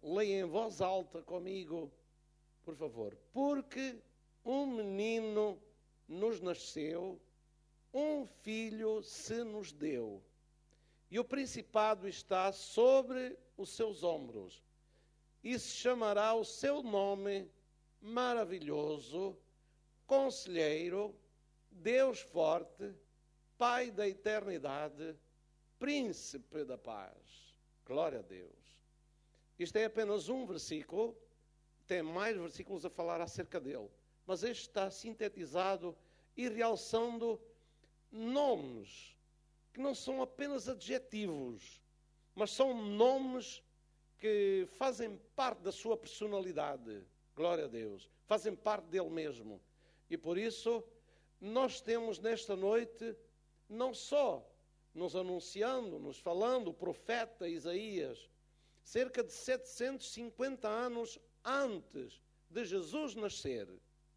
Leia em voz alta comigo, por favor. Porque um menino nos nasceu, um filho se nos deu, e o principado está sobre os seus ombros, e se chamará o seu nome Maravilhoso, Conselheiro, Deus Forte, Pai da Eternidade, Príncipe da Paz. Glória a Deus. Isto é apenas um versículo, tem mais versículos a falar acerca dele, mas este está sintetizado e realçando nomes que não são apenas adjetivos, mas são nomes que fazem parte da sua personalidade. Glória a Deus. Fazem parte dele mesmo. E por isso, nós temos nesta noite, não só nos anunciando, nos falando, o profeta Isaías, cerca de 750 anos antes de Jesus nascer.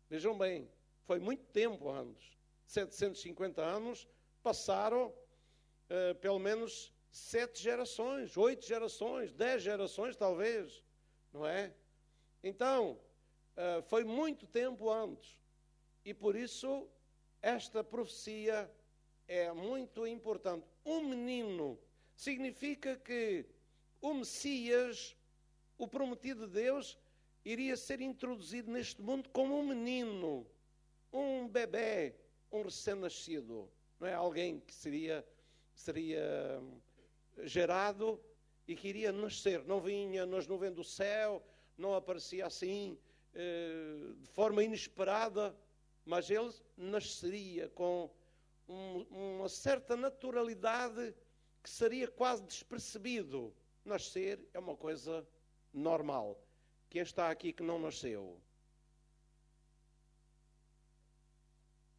Vejam bem, foi muito tempo antes. 750 anos passaram pelo menos 7 gerações, 8 gerações, 10 gerações talvez, não é? Então, foi muito tempo antes. E por isso, esta profecia é muito importante. Um menino significa que o Messias, o prometido de Deus, iria ser introduzido neste mundo como um menino, um bebê, um recém-nascido. Não é alguém que seria gerado e que iria nascer. Não vinha nas nuvens do céu, não aparecia assim, de forma inesperada, mas ele nasceria com uma certa naturalidade que seria quase despercebido. Nascer é uma coisa normal. Quem está aqui que não nasceu?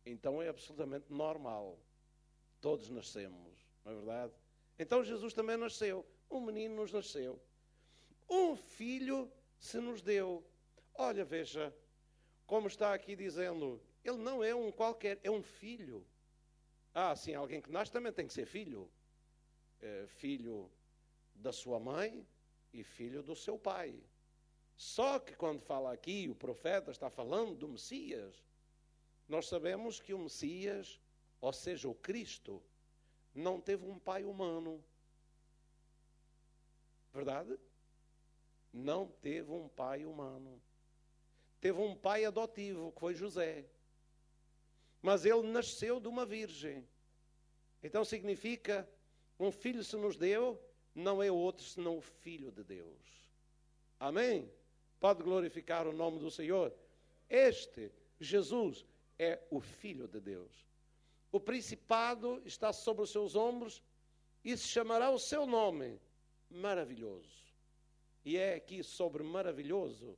Então é absolutamente normal. Todos nascemos, não é verdade? Então Jesus também nasceu. Um menino nos nasceu. Um filho se nos deu. Olha, veja, como está aqui dizendo, ele não é um qualquer, é um filho. Sim, alguém que nasce também tem que ser filho. Filho da sua mãe e filho do seu pai. Só que quando fala aqui, o profeta está falando do Messias, nós sabemos que o Messias, ou seja, o Cristo, não teve um pai humano. Verdade? Não teve um pai humano. Teve um pai adotivo, que foi José. Mas ele nasceu de uma virgem. Então significa, um filho se nos deu, não é outro senão o Filho de Deus. Amém? Pode glorificar o nome do Senhor. Este, Jesus, é o Filho de Deus. O principado está sobre os seus ombros e se chamará o seu nome Maravilhoso. E é aqui sobre maravilhoso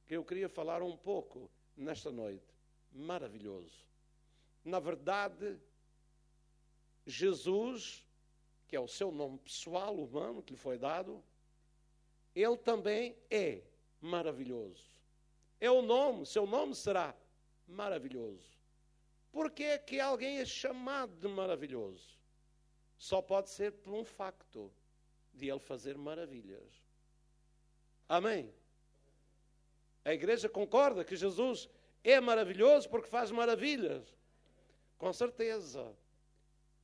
que eu queria falar um pouco nesta noite. Maravilhoso. Na verdade, Jesus, que é o seu nome pessoal, humano, que lhe foi dado, ele também é maravilhoso. É o nome, seu nome será maravilhoso. Por que é que alguém é chamado de maravilhoso? Só pode ser por um facto de ele fazer maravilhas. Amém? A igreja concorda que Jesus é maravilhoso porque faz maravilhas? Com certeza.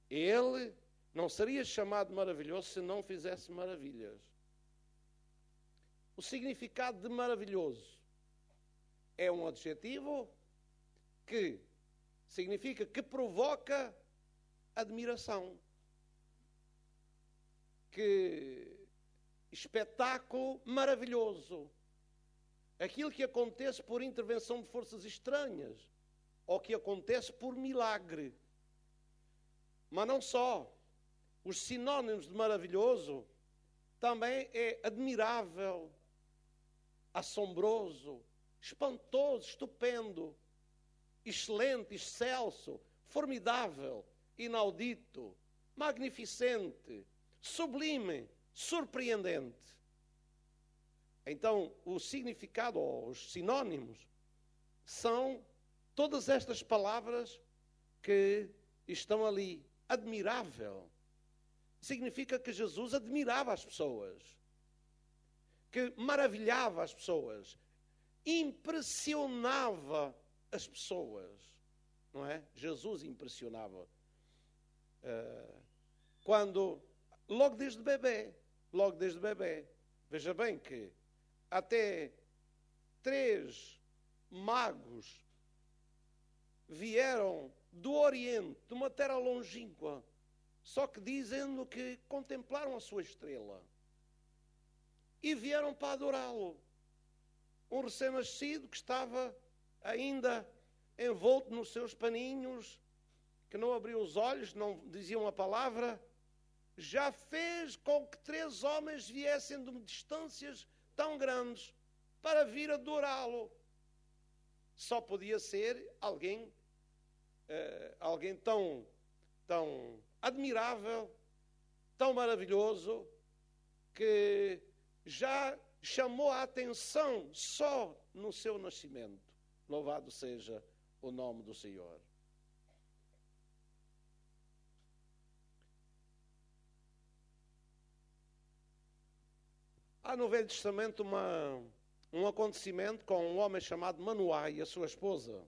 Ele não seria chamado maravilhoso se não fizesse maravilhas. O significado de maravilhoso é um adjetivo que significa que provoca admiração. Que espetáculo maravilhoso. Aquilo que acontece por intervenção de forças estranhas, ou que acontece por milagre. Mas não só. Os sinónimos de maravilhoso também é admirável, assombroso, espantoso, estupendo, excelente, excelso, formidável, inaudito, magnificente, sublime, surpreendente. Então, o significado, ou os sinónimos, são todas estas palavras que estão ali. Admirável. Significa que Jesus admirava as pessoas. que maravilhava as pessoas, impressionava as pessoas, não é? Jesus impressionava. Logo desde bebê, veja bem que até 3 magos vieram do Oriente, de uma terra longínqua, só que dizendo que contemplaram a sua estrela e vieram para adorá-lo. Um recém-nascido que estava ainda envolto nos seus paninhos, que não abriu os olhos, não dizia uma palavra, já fez com que 3 homens viessem de distâncias tão grandes para vir adorá-lo. Só podia ser alguém tão admirável, tão maravilhoso, que já chamou a atenção só no seu nascimento. Louvado seja o nome do Senhor. Há no Velho Testamento um acontecimento com um homem chamado Manoá e a sua esposa,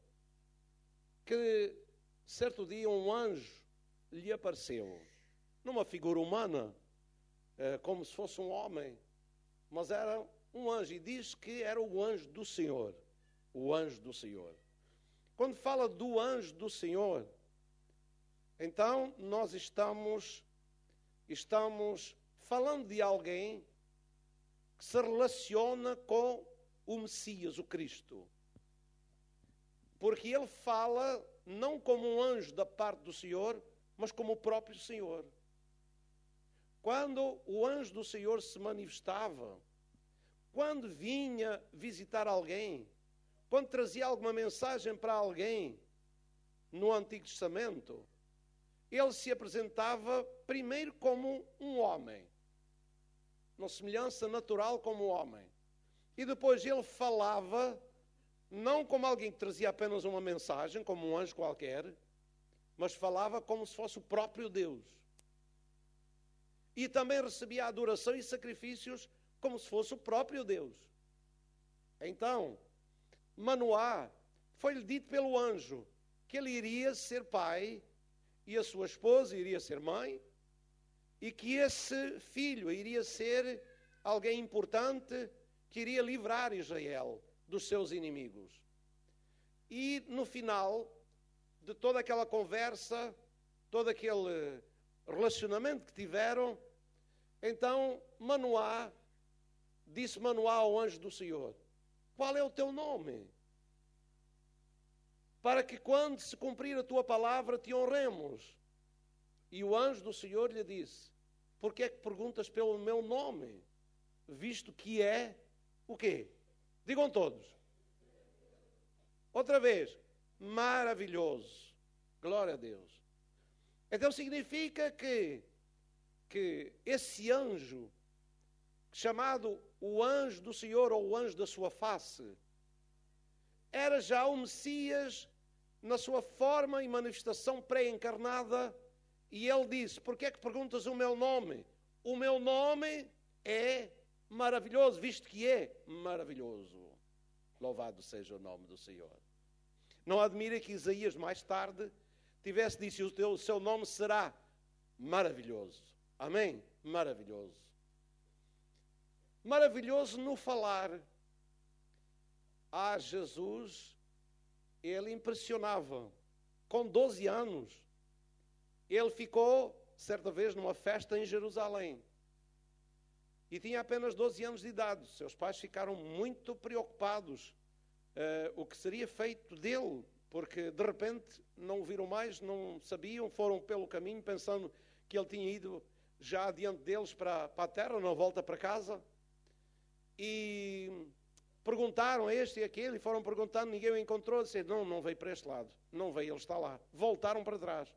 que certo dia um anjo lhe apareceu, numa figura humana, como se fosse um homem, mas era um anjo, e diz que era o anjo do Senhor. O anjo do Senhor. Quando fala do anjo do Senhor, então nós estamos falando de alguém que se relaciona com o Messias, o Cristo. Porque ele fala não como um anjo da parte do Senhor, mas como o próprio Senhor. Quando o anjo do Senhor se manifestava, quando vinha visitar alguém, quando trazia alguma mensagem para alguém no Antigo Testamento, ele se apresentava primeiro como um homem, uma semelhança natural como um homem. E depois ele falava não como alguém que trazia apenas uma mensagem, como um anjo qualquer, mas falava como se fosse o próprio Deus. E também recebia adoração e sacrifícios como se fosse o próprio Deus. Então, Manoá, foi-lhe dito pelo anjo que ele iria ser pai e a sua esposa iria ser mãe, e que esse filho iria ser alguém importante que iria livrar Israel dos seus inimigos. E no final de toda aquela conversa, todo aquele relacionamento que tiveram, então disse Manoá ao anjo do Senhor: qual é o teu nome? Para que quando se cumprir a tua palavra te honremos. E o anjo do Senhor lhe disse: por que é que perguntas pelo meu nome? Visto que é o quê? Digam todos. Outra vez, maravilhoso. Glória a Deus. Então significa que esse anjo, chamado o anjo do Senhor ou o anjo da sua face, era já o Messias na sua forma e manifestação pré-encarnada, e ele disse: por que é que perguntas o meu nome? O meu nome é maravilhoso, visto que é maravilhoso. Louvado seja o nome do Senhor. Não admira que Isaías mais tarde tivesse dito: o seu nome será maravilhoso. Amém? Maravilhoso. Maravilhoso no falar. Jesus, ele impressionava. Com 12 anos, ele ficou, certa vez, numa festa em Jerusalém. E tinha apenas 12 anos de idade. Seus pais ficaram muito preocupados o que seria feito dele, porque de repente não o viram mais, não sabiam, foram pelo caminho pensando que ele tinha ido já adiante deles para a terra, não volta para casa. E perguntaram a este e aquele, e foram perguntando, ninguém o encontrou. Disseram: não veio para este lado, não veio, ele está lá. Voltaram para trás.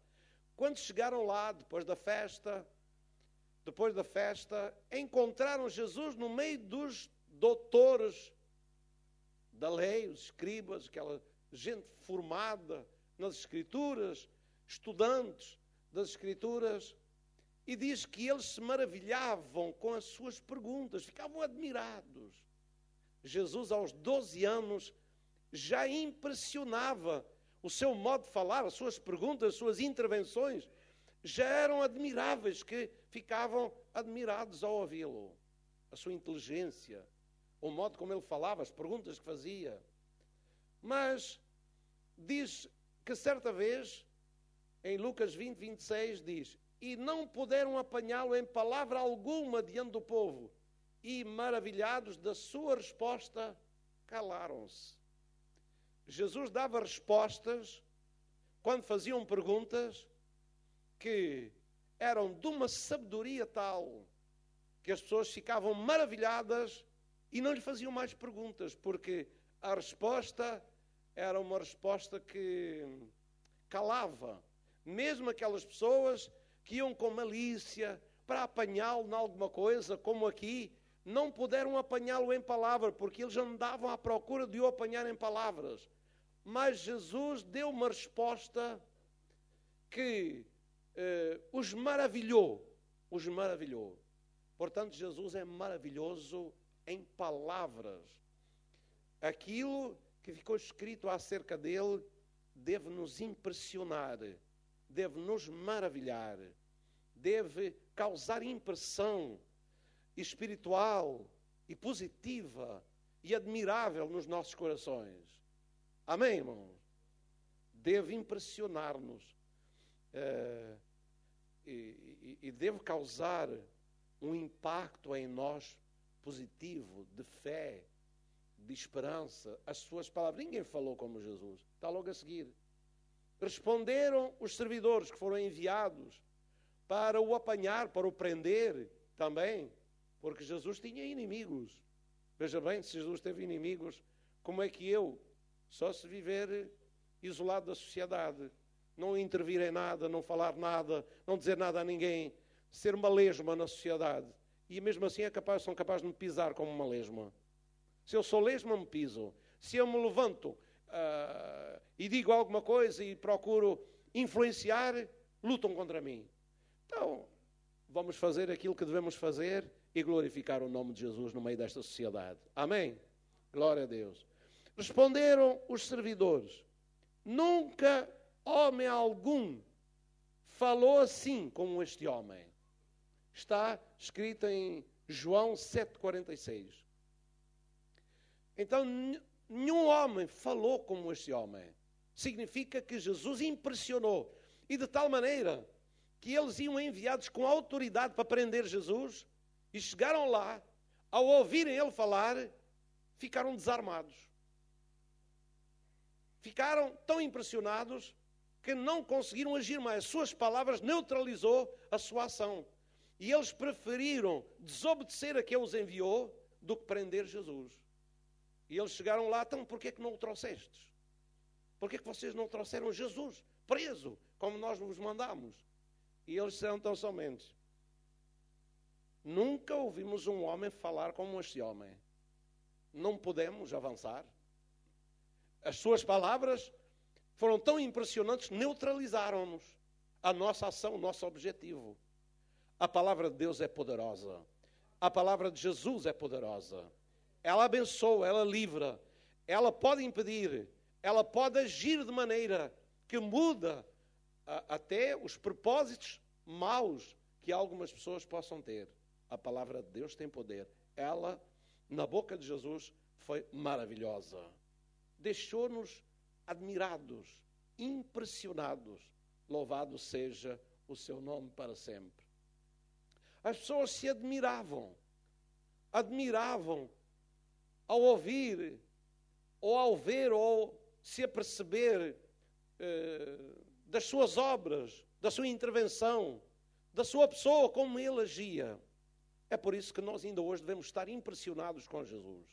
Quando chegaram lá, depois da festa, encontraram Jesus no meio dos doutores da lei, os escribas, aquela gente formada nas Escrituras, estudantes das Escrituras, E diz que eles se maravilhavam com as suas perguntas, ficavam admirados. Jesus, aos 12 anos, já impressionava. O seu modo de falar, as suas perguntas, as suas intervenções, já eram admiráveis, que ficavam admirados ao ouvi-lo. A sua inteligência, o modo como ele falava, as perguntas que fazia. Mas diz que certa vez, em Lucas 20, 26, diz: e não puderam apanhá-lo em palavra alguma diante do povo, e maravilhados da sua resposta, calaram-se. Jesus dava respostas, quando faziam perguntas, que eram de uma sabedoria tal, que as pessoas ficavam maravilhadas e não lhe faziam mais perguntas, porque a resposta era uma resposta que calava. Mesmo aquelas pessoas que iam com malícia para apanhá-lo em alguma coisa, como aqui, não puderam apanhá-lo em palavra, porque eles andavam à procura de o apanhar em palavras. Mas Jesus deu uma resposta que os maravilhou. Portanto, Jesus é maravilhoso em palavras. Aquilo que ficou escrito acerca dele deve nos impressionar, deve nos maravilhar, deve causar impressão espiritual e positiva e admirável nos nossos corações. Amém, irmãos? Deve impressionar-nos e deve causar um impacto em nós positivo, de fé, de esperança. As suas palavras, ninguém falou como Jesus. Está logo a seguir. Responderam os servidores que foram enviados para o apanhar, para o prender também, porque Jesus tinha inimigos. Veja bem, se Jesus teve inimigos, como é que eu, só se viver isolado da sociedade, não intervir em nada, não falar nada, não dizer nada a ninguém, ser uma lesma na sociedade, e mesmo assim são capazes de me pisar como uma lesma. Se eu sou lesma, me piso. Se eu me levanto e digo alguma coisa e procuro influenciar, lutam contra mim. Então, vamos fazer aquilo que devemos fazer e glorificar o nome de Jesus no meio desta sociedade. Amém? Glória a Deus. Responderam os servidores: nunca homem algum falou assim como este homem. Está escrito em João 7,46. Então, nenhum homem falou como este homem. Significa que Jesus impressionou. E de tal maneira que eles iam enviados com autoridade para prender Jesus, e chegaram lá, ao ouvirem ele falar, ficaram desarmados. Ficaram tão impressionados que não conseguiram agir mais. As suas palavras neutralizou a sua ação. E eles preferiram desobedecer a quem os enviou do que prender Jesus. E eles chegaram lá: então porquê que não o trouxestes? Porquê que vocês não trouxeram Jesus preso, como nós vos mandamos? E eles disseram tão somente: nunca ouvimos um homem falar como este homem. Não podemos avançar. As suas palavras foram tão impressionantes, neutralizaram-nos, a nossa ação, o nosso objetivo. A palavra de Deus é poderosa. A palavra de Jesus é poderosa. Ela abençoa, ela livra, ela pode impedir, ela pode agir de maneira que muda até os propósitos maus que algumas pessoas possam ter. A palavra de Deus tem poder. Ela, na boca de Jesus, foi maravilhosa. Deixou-nos admirados, impressionados. Louvado seja o seu nome para sempre. As pessoas se admiravam ao ouvir, ou ao ver, ou se aperceber das suas obras, da sua intervenção, da sua pessoa, como ele agia. É por isso que nós ainda hoje devemos estar impressionados com Jesus.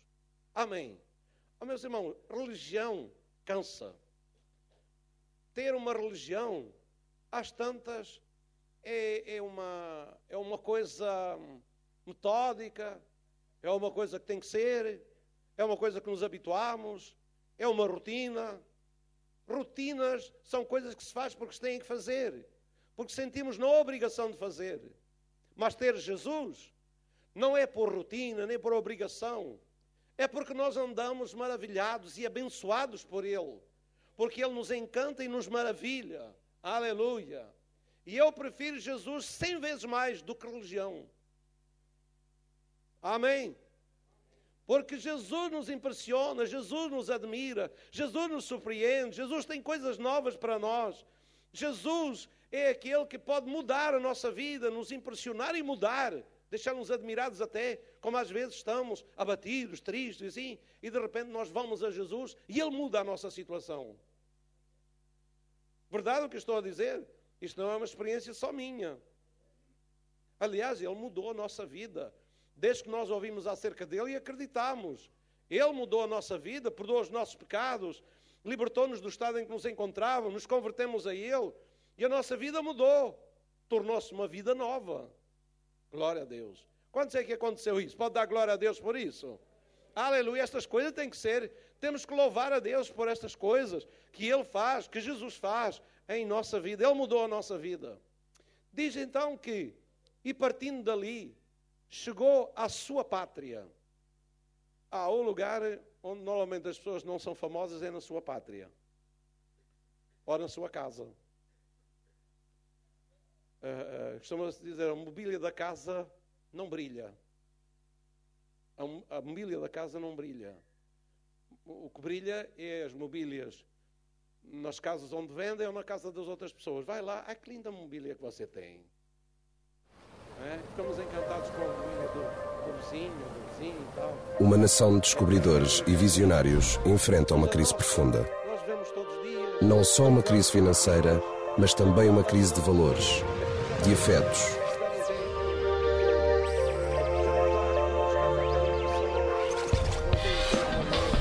Amém. Oh, meus irmãos, religião cansa. Ter uma religião, às tantas, é uma coisa metódica, é uma coisa que tem que ser, é uma coisa que nos habituamos, é uma rotina. Rotinas são coisas que se faz porque se têm que fazer, porque sentimos na obrigação de fazer. Mas ter Jesus não é por rotina, nem por obrigação. É porque nós andamos maravilhados e abençoados por Ele. Porque Ele nos encanta e nos maravilha. Aleluia! E eu prefiro Jesus 100 vezes mais do que religião. Amém? Porque Jesus nos impressiona, Jesus nos admira, Jesus nos surpreende, Jesus tem coisas novas para nós. Jesus é aquele que pode mudar a nossa vida, nos impressionar e mudar, deixar-nos admirados até, como às vezes estamos abatidos, tristes, assim, e de repente nós vamos a Jesus e Ele muda a nossa situação. Verdade o que eu estou a dizer? Isto não é uma experiência só minha. Aliás, Ele mudou a nossa vida. Desde que nós ouvimos acerca dele e acreditamos. Ele mudou a nossa vida, perdoou os nossos pecados, libertou-nos do estado em que nos encontrávamos, nos convertemos a Ele e a nossa vida mudou. Tornou-se uma vida nova. Glória a Deus. Quantos é que aconteceu isso? Pode dar glória a Deus por isso? Aleluia. Estas coisas têm que ser, temos que louvar a Deus por estas coisas que Ele faz, que Jesus faz em nossa vida. Ele mudou a nossa vida. Diz então que, e partindo dali, chegou à sua pátria. Há um lugar onde normalmente as pessoas não são famosas, é na sua pátria. Ou na sua casa. Costuma-se dizer, a mobília da casa não brilha. A mobília da casa não brilha. O que brilha é as mobílias nas casas onde vendem ou na casa das outras pessoas. Vai lá, que linda mobília que você tem. Ficamos encantados com a mobília do vizinho e tal. Uma nação de descobridores e visionários enfrenta uma crise profunda. Nós vemos todos os dias. Não só uma crise financeira, mas também uma crise de valores, de afetos.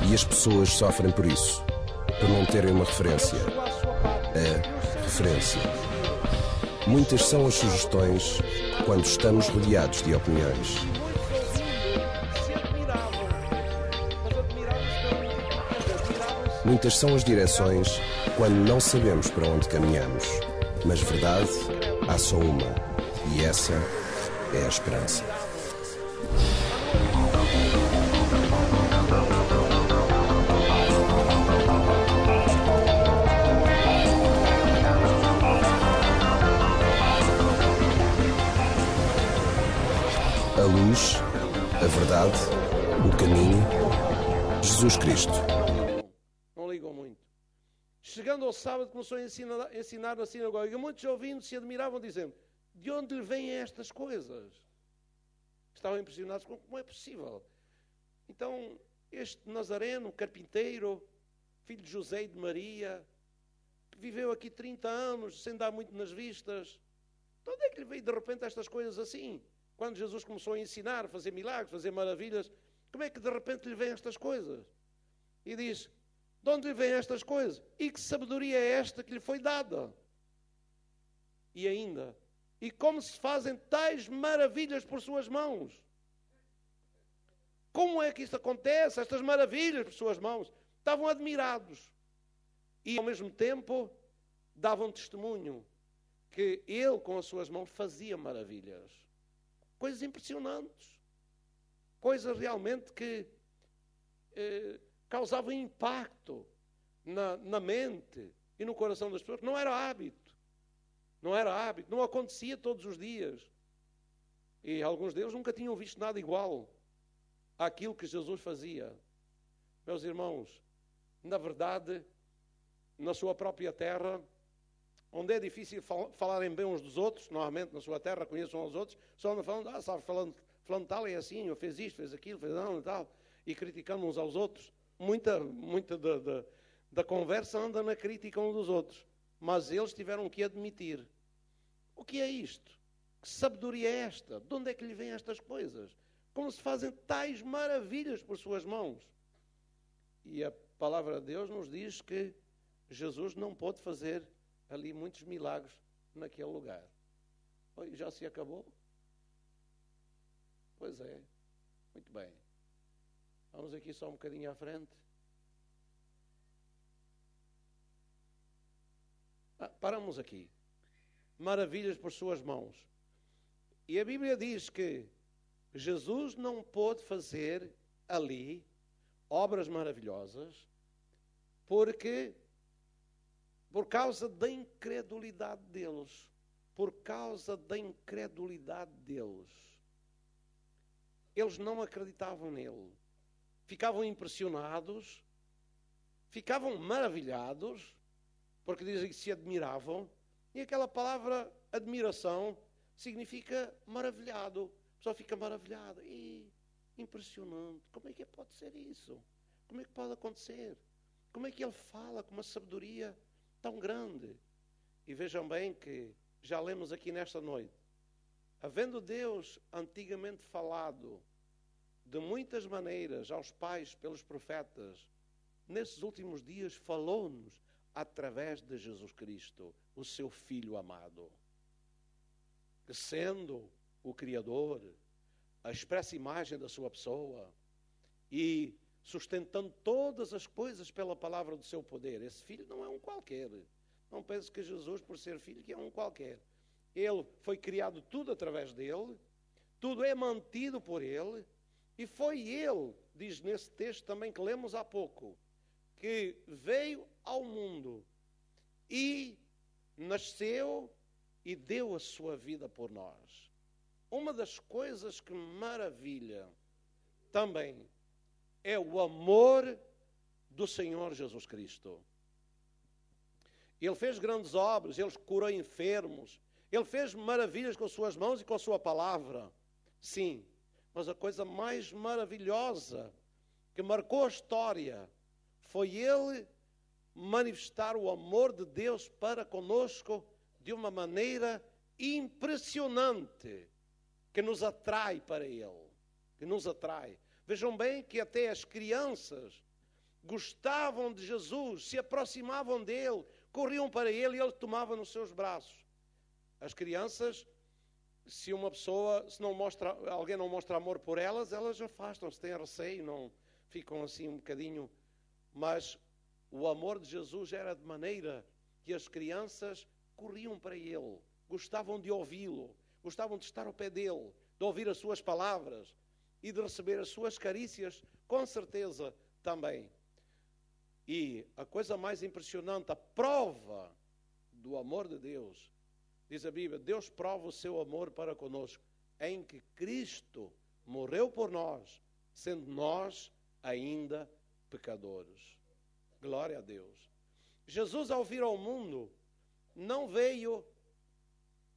E as pessoas sofrem por isso, por não terem uma referência. A referência. Muitas são as sugestões quando estamos rodeados de opiniões. Muitas são as direções quando não sabemos para onde caminhamos. Mas verdade, há só uma. E essa é a esperança. A luz, a verdade, o caminho, Jesus Cristo. Não ligam muito. Chegando ao sábado, começou a ensinar na sinagoga. E muitos ouvindo se admiravam, dizendo, de onde lhe vêm estas coisas? Estavam impressionados com como é possível. Então, este Nazareno, carpinteiro, filho de José e de Maria, que viveu aqui 30 anos, sem dar muito nas vistas, de onde é que lhe veio de repente estas coisas assim? Quando Jesus começou a ensinar, a fazer milagres, fazer maravilhas, como é que de repente lhe vêm estas coisas? E diz, de onde lhe vêm estas coisas? E que sabedoria é esta que lhe foi dada? E ainda, e como se fazem tais maravilhas por suas mãos? Como é que isto acontece? Estas maravilhas por suas mãos? Estavam admirados. E ao mesmo tempo, davam testemunho que ele com as suas mãos fazia maravilhas. Coisas impressionantes. Coisas realmente que causavam impacto na mente e no coração das pessoas. Não era hábito. Não era hábito. Não acontecia todos os dias. E alguns deles nunca tinham visto nada igual àquilo que Jesus fazia. Meus irmãos, na verdade, na sua própria terra, onde é difícil falarem bem uns dos outros, normalmente na sua terra conheçam uns aos outros, só andam falando, sabe, falando tal é assim, ou fez isto, fez aquilo, fez não e tal, e criticando uns aos outros. Muita da conversa anda na crítica uns dos outros. Mas eles tiveram que admitir. O que é isto? Que sabedoria é esta? De onde é que lhe vêm estas coisas? Como se fazem tais maravilhas por suas mãos? E a palavra de Deus nos diz que Jesus não pôde fazer ali muitos milagres naquele lugar. Oi, já se acabou? Pois é. Muito bem. Vamos aqui só um bocadinho à frente. Paramos aqui. Maravilhas por suas mãos. E a Bíblia diz que Jesus não pôde fazer ali obras maravilhosas por causa da incredulidade deles. Por causa da incredulidade deles. Eles não acreditavam nele. Ficavam impressionados, ficavam maravilhados, porque dizem que se admiravam. E aquela palavra admiração significa maravilhado. A pessoa fica maravilhada. E impressionante. Como é que pode ser isso? Como é que pode acontecer? Como é que ele fala com uma sabedoria tão grande? E vejam bem que já lemos aqui nesta noite. Havendo Deus antigamente falado de muitas maneiras aos pais pelos profetas, nesses últimos dias falou-nos através de Jesus Cristo, o seu Filho amado, que sendo o Criador, a expressa imagem da sua pessoa e sustentando todas as coisas pela palavra do seu poder, esse Filho não é um qualquer. Não pense que Jesus, por ser Filho, que é um qualquer. Ele foi criado tudo através dele, tudo é mantido por ele, e foi ele, diz nesse texto também que lemos há pouco, que veio ao mundo e nasceu e deu a sua vida por nós. Uma das coisas que me maravilha também é o amor do Senhor Jesus Cristo. Ele fez grandes obras, ele curou enfermos, ele fez maravilhas com as suas mãos e com a sua palavra. Sim, mas a coisa mais maravilhosa que marcou a história foi ele manifestar o amor de Deus para conosco de uma maneira impressionante, que nos atrai para ele, que nos atrai. Vejam bem que até as crianças gostavam de Jesus, se aproximavam dele, corriam para ele e ele tomava nos seus braços. As crianças, se alguém não mostra amor por elas afastam-se, têm receio, não ficam assim um bocadinho. Mas o amor de Jesus era de maneira que as crianças corriam para ele, gostavam de ouvi-lo, gostavam de estar ao pé dele, de ouvir as suas palavras e de receber as suas carícias, com certeza também. E a coisa mais impressionante, a prova do amor de Deus, diz a Bíblia, Deus prova o seu amor para conosco, em que Cristo morreu por nós, sendo nós ainda pecadores. Glória a Deus. Jesus, ao vir ao mundo, não veio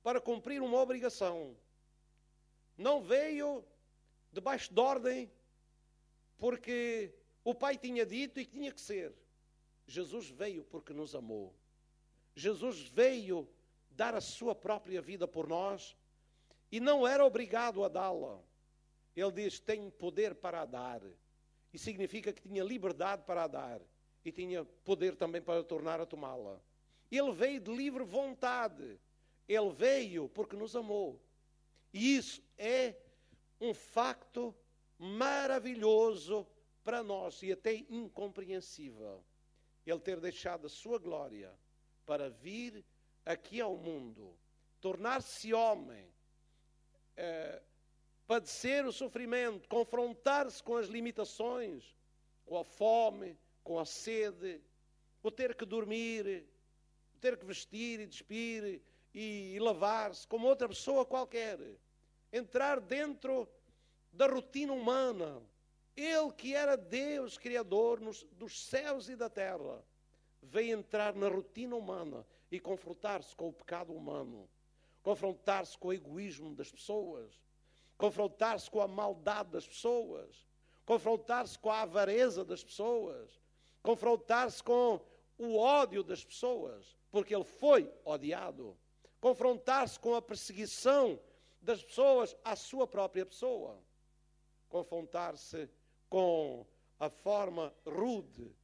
para cumprir uma obrigação. Não veio debaixo de ordem, porque o Pai tinha dito e que tinha que ser. Jesus veio porque nos amou. Jesus veio dar a sua própria vida por nós e não era obrigado a dá-la. Ele diz, tenho poder para a dar. E significa que tinha liberdade para a dar. E tinha poder também para tornar a tomá-la. Ele veio de livre vontade. Ele veio porque nos amou. E isso é um facto maravilhoso para nós e até incompreensível. Ele ter deixado a sua glória para vir aqui ao mundo, tornar-se homem, padecer o sofrimento, confrontar-se com as limitações, com a fome, com a sede, o ter que dormir, o ter que vestir e despir e lavar-se como outra pessoa qualquer, entrar dentro da rotina humana. Ele que era Deus, Criador dos céus e da terra, veio entrar na rotina humana e confrontar-se com o pecado humano, confrontar-se com o egoísmo das pessoas, confrontar-se com a maldade das pessoas, confrontar-se com a avareza das pessoas, confrontar-se com o ódio das pessoas, porque ele foi odiado, confrontar-se com a perseguição das pessoas à sua própria pessoa, confrontar-se com a forma rude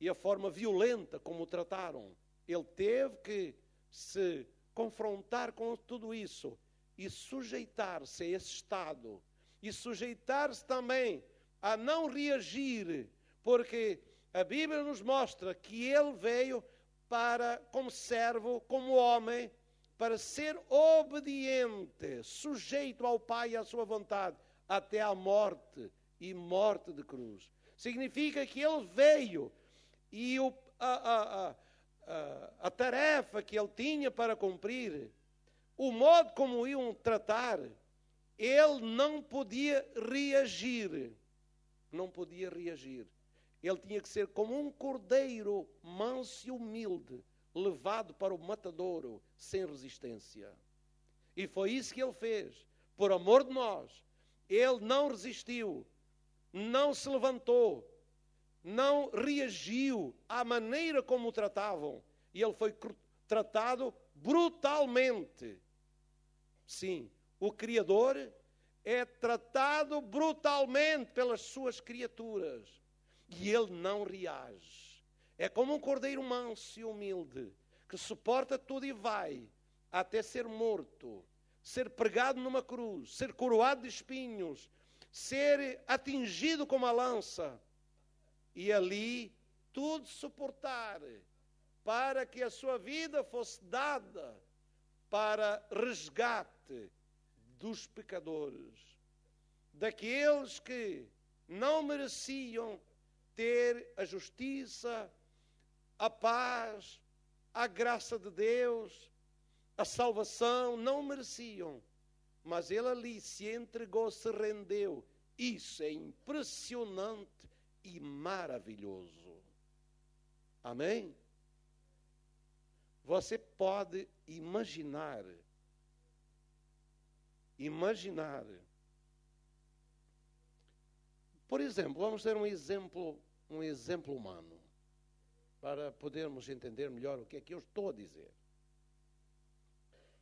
e a forma violenta como o trataram. Ele teve que se confrontar com tudo isso e sujeitar-se a esse estado e sujeitar-se também a não reagir, porque a Bíblia nos mostra que ele veio para, como servo, como homem, para ser obediente, sujeito ao Pai e à sua vontade, até à morte e morte de cruz. Significa que ele veio e a tarefa que ele tinha para cumprir, o modo como o iam tratar, ele não podia reagir. Não podia reagir. Ele tinha que ser como um cordeiro manso e humilde, levado para o matadouro, sem resistência. E foi isso que ele fez. Por amor de nós, ele não resistiu, não se levantou, não reagiu à maneira como o tratavam. E ele foi tratado brutalmente. Sim, o Criador é tratado brutalmente pelas suas criaturas. E ele não reage. É como um cordeiro manso e humilde, que suporta tudo e vai, até ser morto, ser pregado numa cruz, ser coroado de espinhos, ser atingido com uma lança, e ali tudo suportar, para que a sua vida fosse dada para resgate dos pecadores, daqueles que não mereciam ter a justiça, a paz, a graça de Deus, a salvação, não mereciam. Mas ele ali se entregou, se rendeu. Isso é impressionante e maravilhoso. Amém? Você pode imaginar. Por exemplo, vamos ter um exemplo humano, para podermos entender melhor o que é que eu estou a dizer.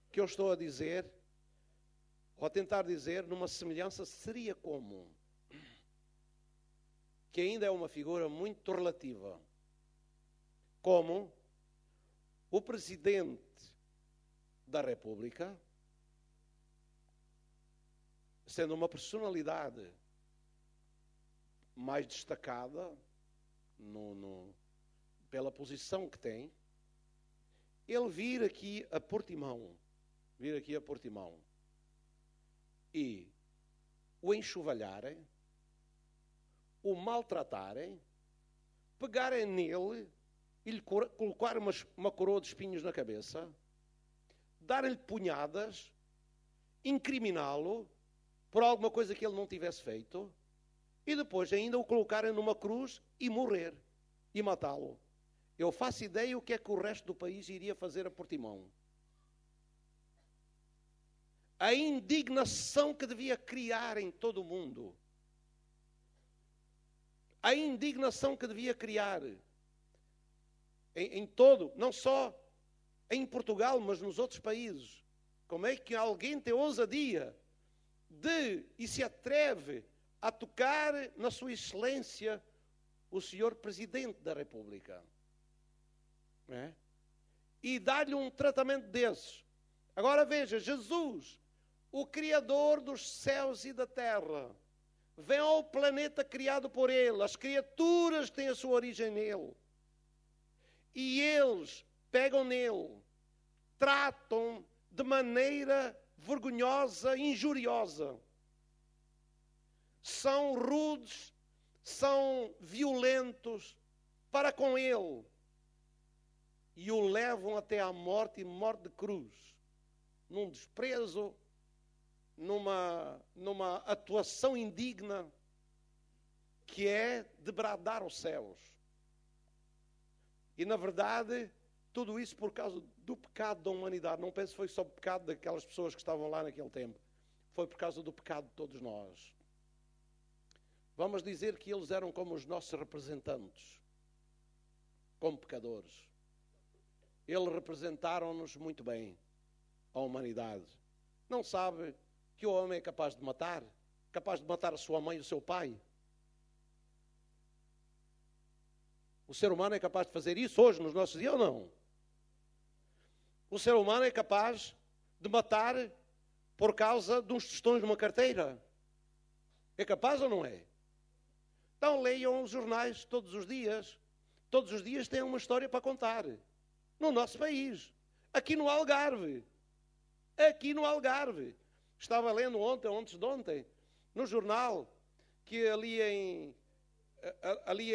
O que eu estou a dizer, ou a tentar dizer, numa semelhança, seria como, que ainda é uma figura muito relativa, como o Presidente da República, sendo uma personalidade mais destacada pela posição que tem, ele vir aqui a Portimão e o enxovalharem, o maltratarem, pegarem nele e lhe colocar uma coroa de espinhos na cabeça, darem-lhe punhadas, incriminá-lo por alguma coisa que ele não tivesse feito, e depois ainda o colocarem numa cruz e morrer, e matá-lo. Eu faço ideia o que é que o resto do país iria fazer a Portimão. A indignação que devia criar em todo o mundo. A indignação que devia criar em todo, não só em Portugal, mas nos outros países. Como é que alguém tem ousadia e se atreve a tocar na sua excelência o senhor Presidente da República? É? E dar-lhe um tratamento desses. Agora veja, Jesus, o Criador dos céus e da terra, vem ao planeta criado por Ele, as criaturas têm a sua origem nele, e eles pegam nele, tratam de maneira vergonhosa, injuriosa, são rudes, são violentos para com ele, e o levam até à morte e morte de cruz, num desprezo, numa atuação indigna, que é de bradar aos céus. E na verdade, tudo isso por causa do pecado da humanidade. Não penso que foi só o pecado daquelas pessoas que estavam lá naquele tempo. Foi por causa do pecado de todos nós. Vamos dizer que eles eram como os nossos representantes, como pecadores. Eles representaram-nos muito bem, a humanidade. Não sabe que o homem é capaz de matar a sua mãe e o seu pai? O ser humano é capaz de fazer isso hoje, nos nossos dias, ou não? O ser humano é capaz de matar por causa de uns tostões numa carteira? É capaz ou não é? Então leiam os jornais todos os dias. Todos os dias têm uma história para contar. No nosso país, aqui no Algarve, aqui no Algarve. Estava lendo antes de ontem, no jornal, que ali em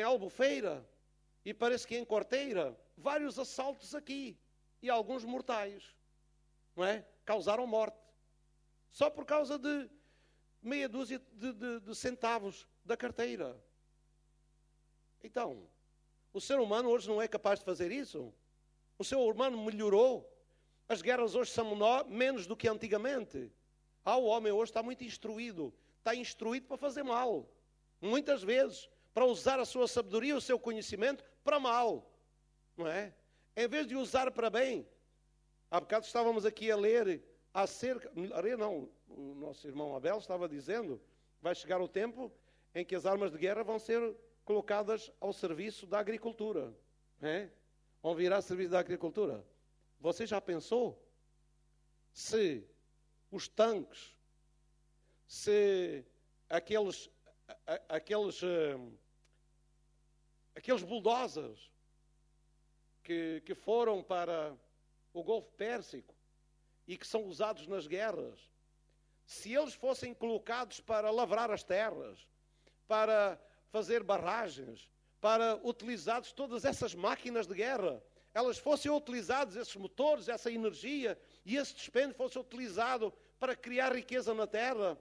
Albufeira, e parece que em Corteira, vários assaltos aqui, e alguns mortais, não é? Causaram morte. Só por causa de meia dúzia de centavos da carteira. Então, o ser humano hoje não é capaz de fazer isso? O ser humano melhorou? As guerras hoje são menos do que antigamente? O homem hoje está muito instruído. Está instruído para fazer mal. Muitas vezes, para usar a sua sabedoria, o seu conhecimento, para mal. Não é? Em vez de usar para bem. Há bocado estávamos aqui a ler o nosso irmão Abel estava dizendo, vai chegar o tempo em que as armas de guerra vão ser colocadas ao serviço da agricultura. Vão virar serviço da agricultura. Você já pensou se os tanques, se aqueles bulldozers que foram para o Golfo Pérsico e que são usados nas guerras, se eles fossem colocados para lavrar as terras, para fazer barragens, para utilizados todas essas máquinas de guerra, elas fossem utilizados, esses motores, essa energia e esse dispêndio fosse utilizado para criar riqueza na terra,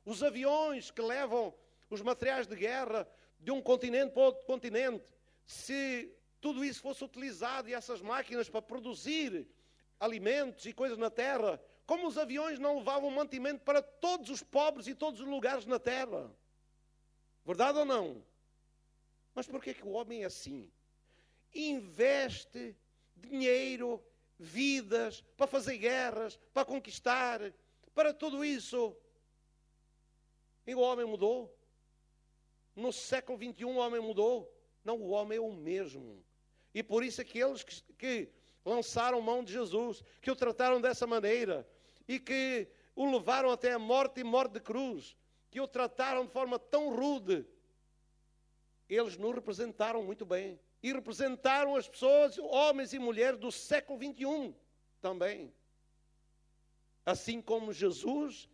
os aviões que levam os materiais de guerra de um continente para outro continente, se tudo isso fosse utilizado e essas máquinas para produzir alimentos e coisas na terra, como os aviões não levavam mantimento para todos os pobres e todos os lugares na terra? Verdade ou não? Mas por que o homem é assim? Investe dinheiro, vidas, para fazer guerras, para conquistar, para tudo isso. E o homem mudou? No século XXI o homem mudou? Não, o homem é o mesmo. E por isso aqueles que lançaram mão de Jesus, que o trataram dessa maneira, e que o levaram até a morte e morte de cruz, que o trataram de forma tão rude, eles nos representaram muito bem. E representaram as pessoas, homens e mulheres do século XXI também. Assim como Jesus,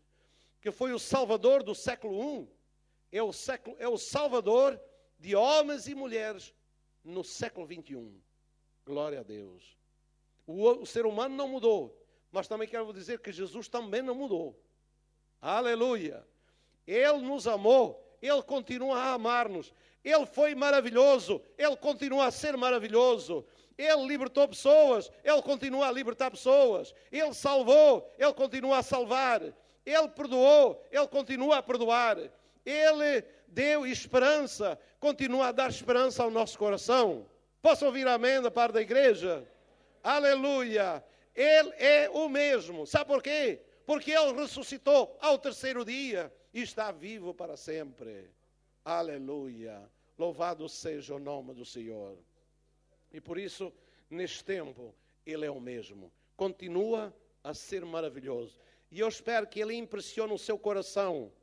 que foi o Salvador do século I, é o Salvador de homens e mulheres no século XXI. Glória a Deus. O ser humano não mudou, mas também quero dizer que Jesus também não mudou. Aleluia. Ele nos amou, Ele continua a amar-nos. Ele foi maravilhoso, Ele continua a ser maravilhoso. Ele libertou pessoas, Ele continua a libertar pessoas. Ele salvou, Ele continua a salvar. Ele perdoou, Ele continua a perdoar. Ele deu esperança, continua a dar esperança ao nosso coração. Posso ouvir amém da parte da igreja? Aleluia! Ele é o mesmo. Sabe por quê? Porque Ele ressuscitou ao terceiro dia e está vivo para sempre. Aleluia! Louvado seja o nome do Senhor. E por isso, neste tempo, Ele é o mesmo. Continua a ser maravilhoso. E eu espero que Ele impressione o seu coração,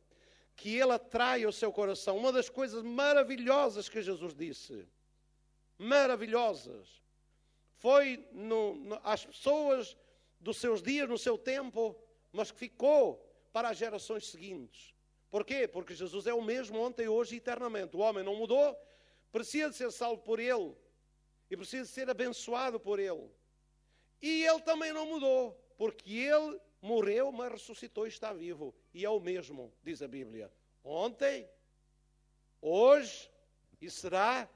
que Ele atraia o seu coração. Uma das coisas maravilhosas que Jesus disse, maravilhosas, foi às pessoas dos seus dias, no seu tempo, mas que ficou para as gerações seguintes. Por quê? Porque Jesus é o mesmo ontem, hoje e eternamente. O homem não mudou, precisa de ser salvo por Ele e precisa de ser abençoado por Ele. E Ele também não mudou, porque Ele morreu, mas ressuscitou e está vivo. E é o mesmo, diz a Bíblia. Ontem, hoje e será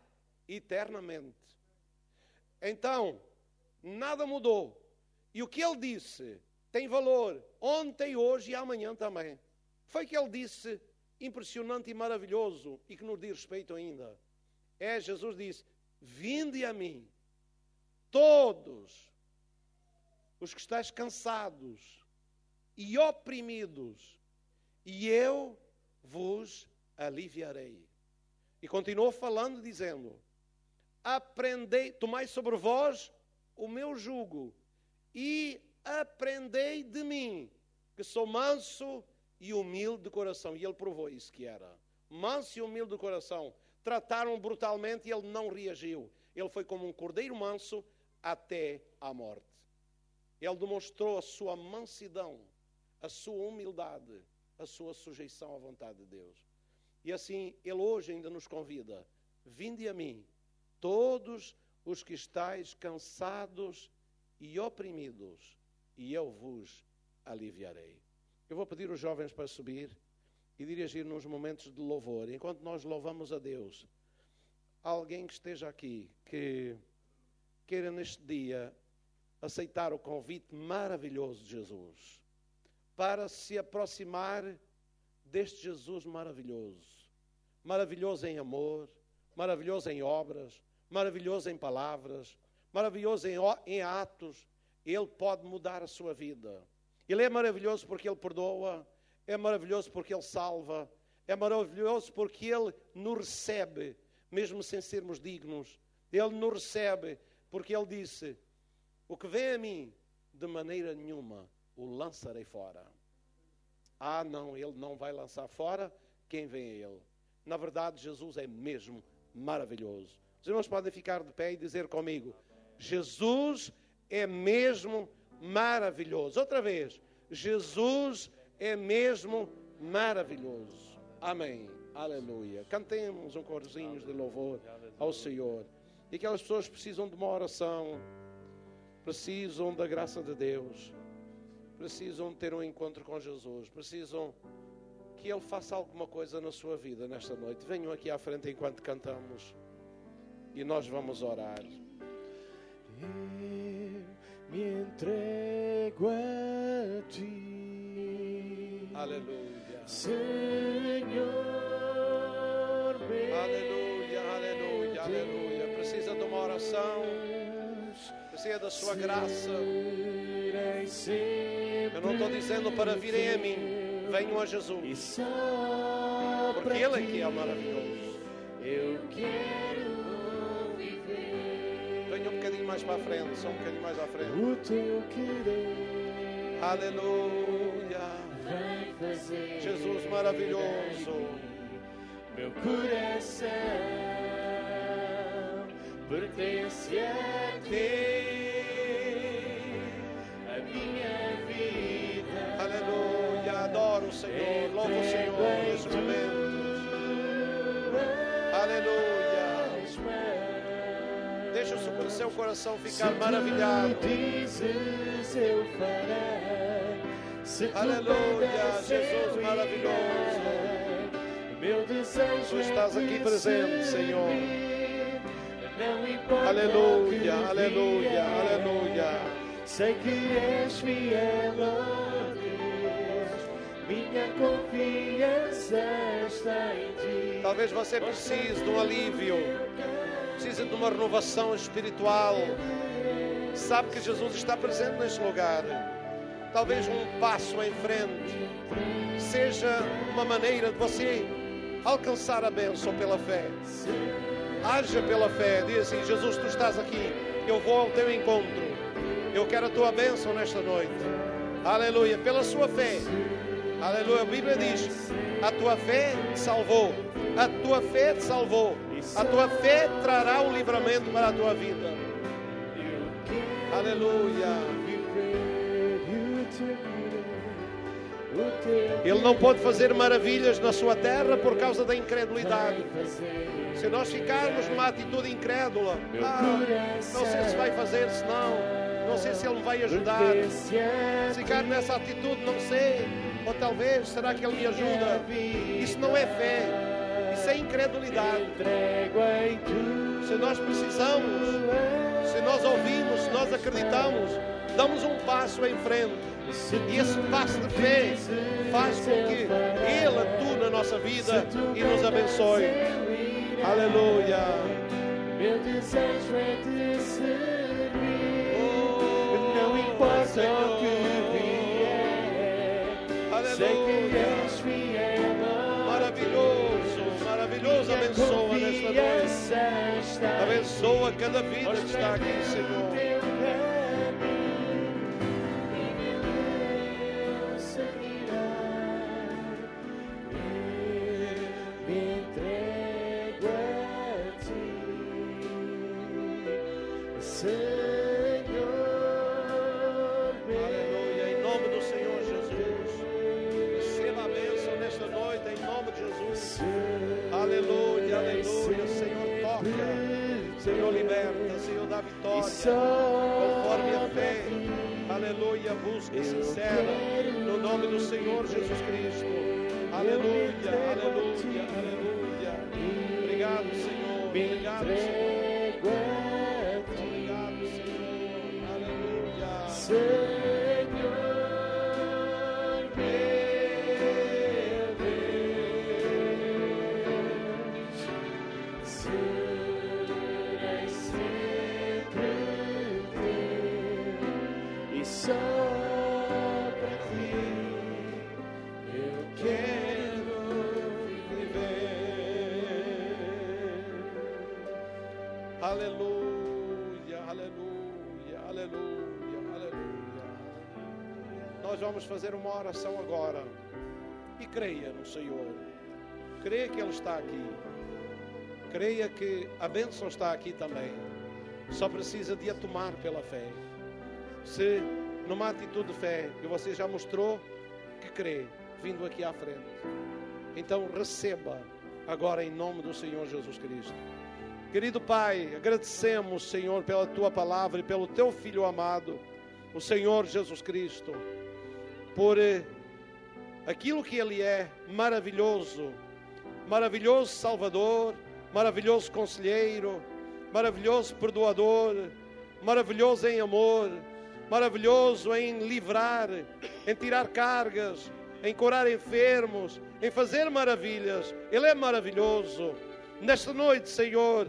eternamente. Então, nada mudou. E o que Ele disse tem valor ontem, hoje e amanhã também. Foi que Ele disse impressionante e maravilhoso e que nos diz respeito ainda. Jesus disse: vinde a mim, todos os que estáis cansados e oprimidos, e eu vos aliviarei. E continuou falando, dizendo: aprendei, tomai sobre vós o meu jugo e aprendei de mim, que sou manso e humilde de coração. E ele provou isso que era. Manso e humilde de coração. Trataram-o brutalmente e ele não reagiu. Ele foi como um cordeiro manso até à morte. Ele demonstrou a sua mansidão, a sua humildade, a sua sujeição à vontade de Deus. E assim, Ele hoje ainda nos convida: vinde a mim, todos os que estáis cansados e oprimidos, e eu vos aliviarei. Eu vou pedir aos jovens para subir e dirigir nos momentos de louvor. Enquanto nós louvamos a Deus, alguém que esteja aqui, que queira neste dia aceitar o convite maravilhoso de Jesus, para se aproximar deste Jesus maravilhoso. Maravilhoso em amor, maravilhoso em obras, maravilhoso em palavras, maravilhoso em atos. Ele pode mudar a sua vida. Ele é maravilhoso porque Ele perdoa, é maravilhoso porque Ele salva, é maravilhoso porque Ele nos recebe, mesmo sem sermos dignos. Ele nos recebe porque Ele disse: o que vem a mim, de maneira nenhuma o lançarei fora. Ah, não, Ele não vai lançar fora quem vem a Ele. Na verdade, Jesus é mesmo maravilhoso. Os irmãos podem ficar de pé e dizer comigo: Jesus é mesmo maravilhoso. Outra vez: Jesus é mesmo maravilhoso. Amém. Aleluia. Cantemos um corzinho de louvor ao Senhor. E aquelas pessoas precisam de uma oração, precisam da graça de Deus, precisam ter um encontro com Jesus, precisam que Ele faça alguma coisa na sua vida nesta noite. Venham aqui à frente enquanto cantamos e nós vamos orar. Eu me entrego a Ti, Aleluia. Senhor, meu Aleluia, aleluia, aleluia. Precisa de uma oração, precisa da sua graça. Eu não estou dizendo para virem a mim, venham a Jesus, porque Ele é que é maravilhoso. Eu quero viver Venham um bocadinho mais para a frente, só um bocadinho mais à frente. o Teu querer. Aleluia. Vem fazer Jesus maravilhoso. meu coração pertence a Ti, a minha vida. Aleluia. Adoro o Senhor, louvo o Senhor nesses momentos. Aleluia. Deixa o seu coração ficar maravilhado. Dizes eu farei. Se tu Aleluia, mandas, Jesus eu maravilhoso. irei. Meu desejo Tu estás é aqui te presente, Senhor. servir. Não importa Aleluia, o que aleluia, vier. aleluia. Sei que és fiel, ó Deus. Minha confiança está em Ti. Talvez você precise de um alívio, precise de uma renovação espiritual. Sabe que Jesus está presente neste lugar. Talvez um passo em frente seja uma maneira de você alcançar a bênção pela fé. Haja pela fé. Diz assim: Jesus, Tu estás aqui, eu vou ao Teu encontro. Eu quero a Tua bênção nesta noite. Aleluia. Pela sua fé. Aleluia. A Bíblia diz: a tua fé te salvou. A tua fé te salvou. A tua fé trará o livramento para a tua vida. Aleluia. Ele não pode fazer maravilhas na sua terra por causa da incredulidade. Se nós ficarmos numa atitude incrédula, não sei se vai fazer, se não sei se Ele me vai ajudar. Se ficar nessa atitude, não sei, ou talvez, será que Ele me ajuda? Isso não é fé, isso é incredulidade. Se nós precisamos, se nós ouvimos, se nós acreditamos, damos um passo em frente. E esse passo de fé faz com que Ele atue na nossa vida e nos abençoe. Aleluia. Meu desejo é te servir. Não importa o que vier. Sei que Aleluia. és fiel. Maravilhoso, maravilhoso. Abençoa nesta noite. Abençoa cada vida que está aqui, Senhor. Senhor liberta, Senhor, dá vitória, conforme a fé. Aleluia, busca sincera, no nome do Senhor Jesus Cristo. Aleluia, aleluia, aleluia. Obrigado, Senhor. Obrigado, Senhor. Obrigado, Senhor. Aleluia. Senhor, só pra ti eu quero viver. Aleluia, aleluia, aleluia, aleluia. Nós vamos fazer uma oração agora. E creia no Senhor. Creia que Ele está aqui. Creia que a bênção está aqui também. Só precisa de a tomar pela fé. Se numa atitude de fé que você já mostrou que crê, vindo aqui à frente, então receba agora em nome do Senhor Jesus Cristo. Querido Pai, agradecemos, Senhor, pela Tua palavra e pelo Teu Filho amado, o Senhor Jesus Cristo, por aquilo que Ele é, maravilhoso, maravilhoso Salvador, maravilhoso Conselheiro, maravilhoso Perdoador, maravilhoso em amor, maravilhoso em livrar, em tirar cargas, em curar enfermos, em fazer maravilhas. Ele é maravilhoso. Nesta noite, Senhor,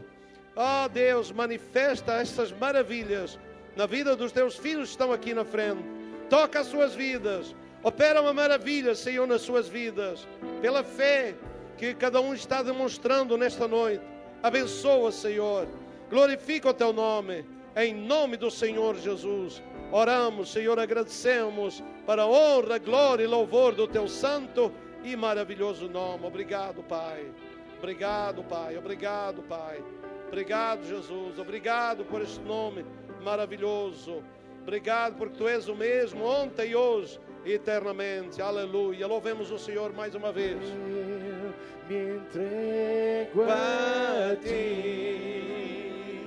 ó Deus, manifesta estas maravilhas na vida dos Teus filhos que estão aqui na frente. Toca as suas vidas. Opera uma maravilha, Senhor, nas suas vidas. Pela fé que cada um está demonstrando nesta noite. Abençoa, Senhor. Glorifica o Teu nome. Em nome do Senhor Jesus. Oramos, Senhor, agradecemos para a honra, glória e louvor do Teu santo e maravilhoso nome. Obrigado, Pai. Obrigado, Pai. Obrigado, Pai. Obrigado, Jesus. Obrigado por este nome maravilhoso. Obrigado porque Tu és o mesmo ontem, hoje e eternamente. Aleluia. Louvemos o Senhor mais uma vez. Eu me entrego a Ti,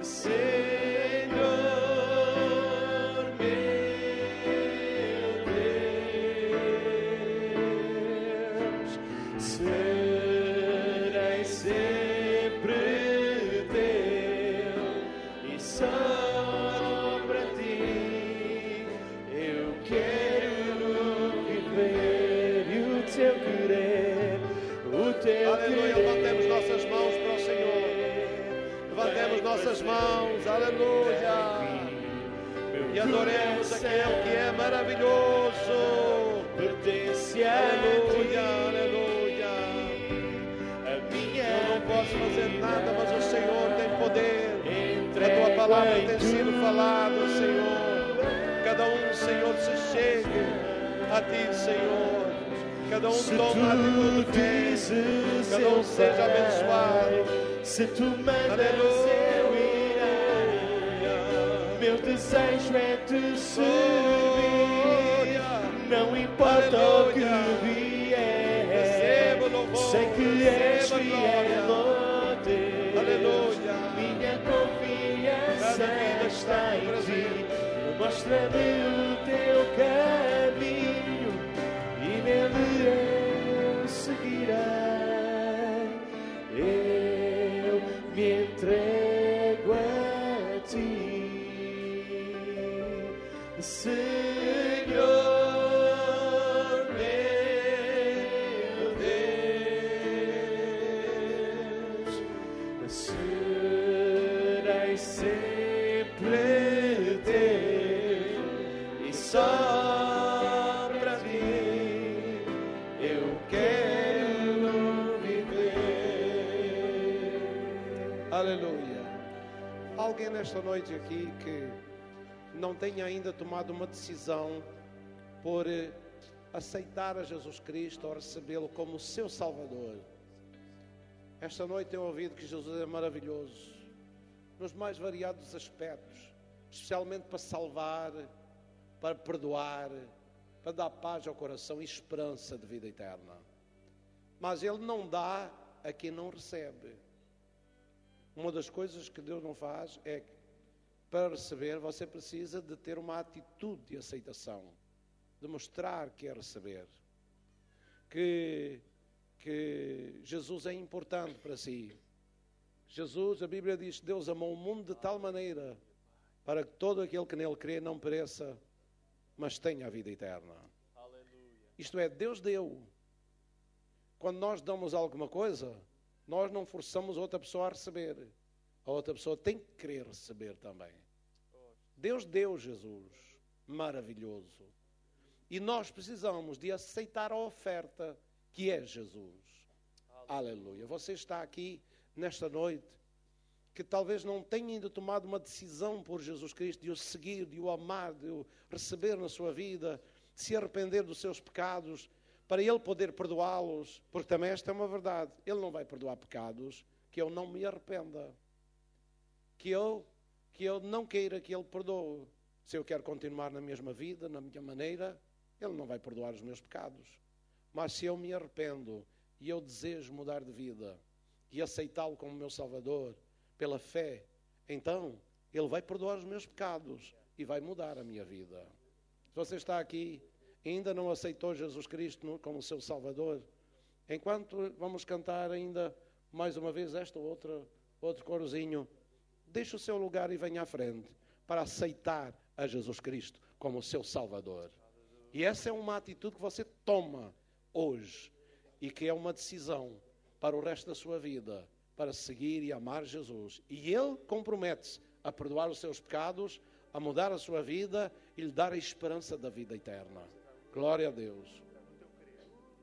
Senhor. Aleluia, levantemos nossas mãos para o Senhor. Levantemos nossas mãos, aleluia. E adoremos aquele que é maravilhoso. Aleluia, aleluia. Eu não posso fazer nada, mas o Senhor tem poder. A Tua palavra tem sido falada, Senhor. Cada um, Senhor, se chegue a Ti, Senhor. Cada um toma a atitude de fé. Cada um seja abençoado. Se Tu mandas, eu irei. Meu desejo é Te servir. Não importa o que vier. Sei que és fiel, ó Deus. Aleluia. Minha confiança está em Ti. Mostra-me o Teu caminho e nele eu seguirei. Eu me entrego a Ti, Senhor meu Deus. Serei sempre Teu e só pra Ti eu quero viver. Aleluia. Alguém nesta noite aqui que não tenha ainda tomado uma decisão por aceitar a Jesus Cristo ou recebê-lo como seu Salvador. Esta noite eu ouvi que Jesus é maravilhoso nos mais variados aspectos, especialmente para salvar, para perdoar, para dar paz ao coração e esperança de vida eterna. Mas Ele não dá a quem não recebe. uma das coisas que Deus não faz é que, para receber, você precisa de ter uma atitude de aceitação, de mostrar que é receber, que Jesus é importante para si. Jesus, a Bíblia diz que Deus amou o mundo de tal maneira para que todo aquele que nele crê não pereça, mas tenha a vida eterna. Isto é, Deus deu. Quando nós damos alguma coisa, nós não forçamos outra pessoa a receber. A outra pessoa tem que querer receber também. Deus deu Jesus, maravilhoso. E nós precisamos de aceitar a oferta que é Jesus. Aleluia. Você está aqui nesta noite, que talvez não tenha ainda tomado uma decisão por Jesus Cristo, de o seguir, de o amar, de o receber na sua vida, de se arrepender dos seus pecados, para Ele poder perdoá-los, porque também esta é uma verdade. Ele não vai perdoar pecados que eu não me arrependa, que eu não queira que Ele perdoe. Se eu quero continuar na mesma vida, na minha maneira, Ele não vai perdoar os meus pecados. Mas se eu me arrependo e eu desejo mudar de vida e aceitá-lo como meu Salvador, pela fé, então Ele vai perdoar os meus pecados e vai mudar a minha vida. Se você está aqui e ainda não aceitou Jesus Cristo como seu Salvador, enquanto vamos cantar ainda mais uma vez outro corozinho, deixe o seu lugar e venha à frente para aceitar a Jesus Cristo como seu Salvador. E essa é uma atitude que você toma hoje e que é uma decisão para o resto da sua vida, para seguir e amar Jesus. E Ele compromete-se a perdoar os seus pecados, a mudar a sua vida e lhe dar a esperança da vida eterna. Glória a Deus.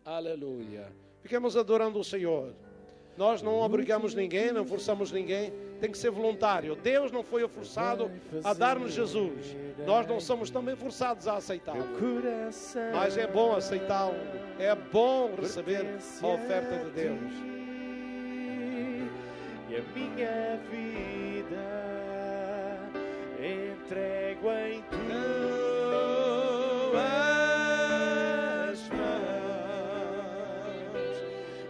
Aleluia. Fiquemos adorando o Senhor. Nós não obrigamos ninguém, não forçamos ninguém. Tem que ser voluntário. Deus não foi forçado a dar-nos Jesus. Nós não somos também forçados a aceitá-lo. Mas é bom aceitá-lo. É bom receber a oferta de Deus. E a minha vida entrego em tuas mãos.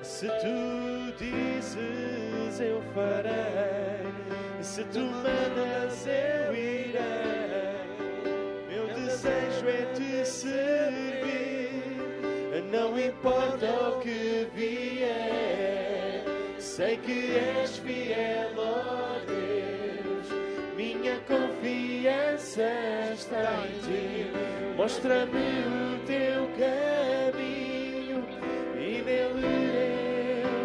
Se tu dizes, eu farei. Se tu mandas, eu irei. Meu desejo é te servir, não importa o que vier. Sei que és fiel, ó Deus, minha confiança está em ti. Mostra-me o teu caminho e nele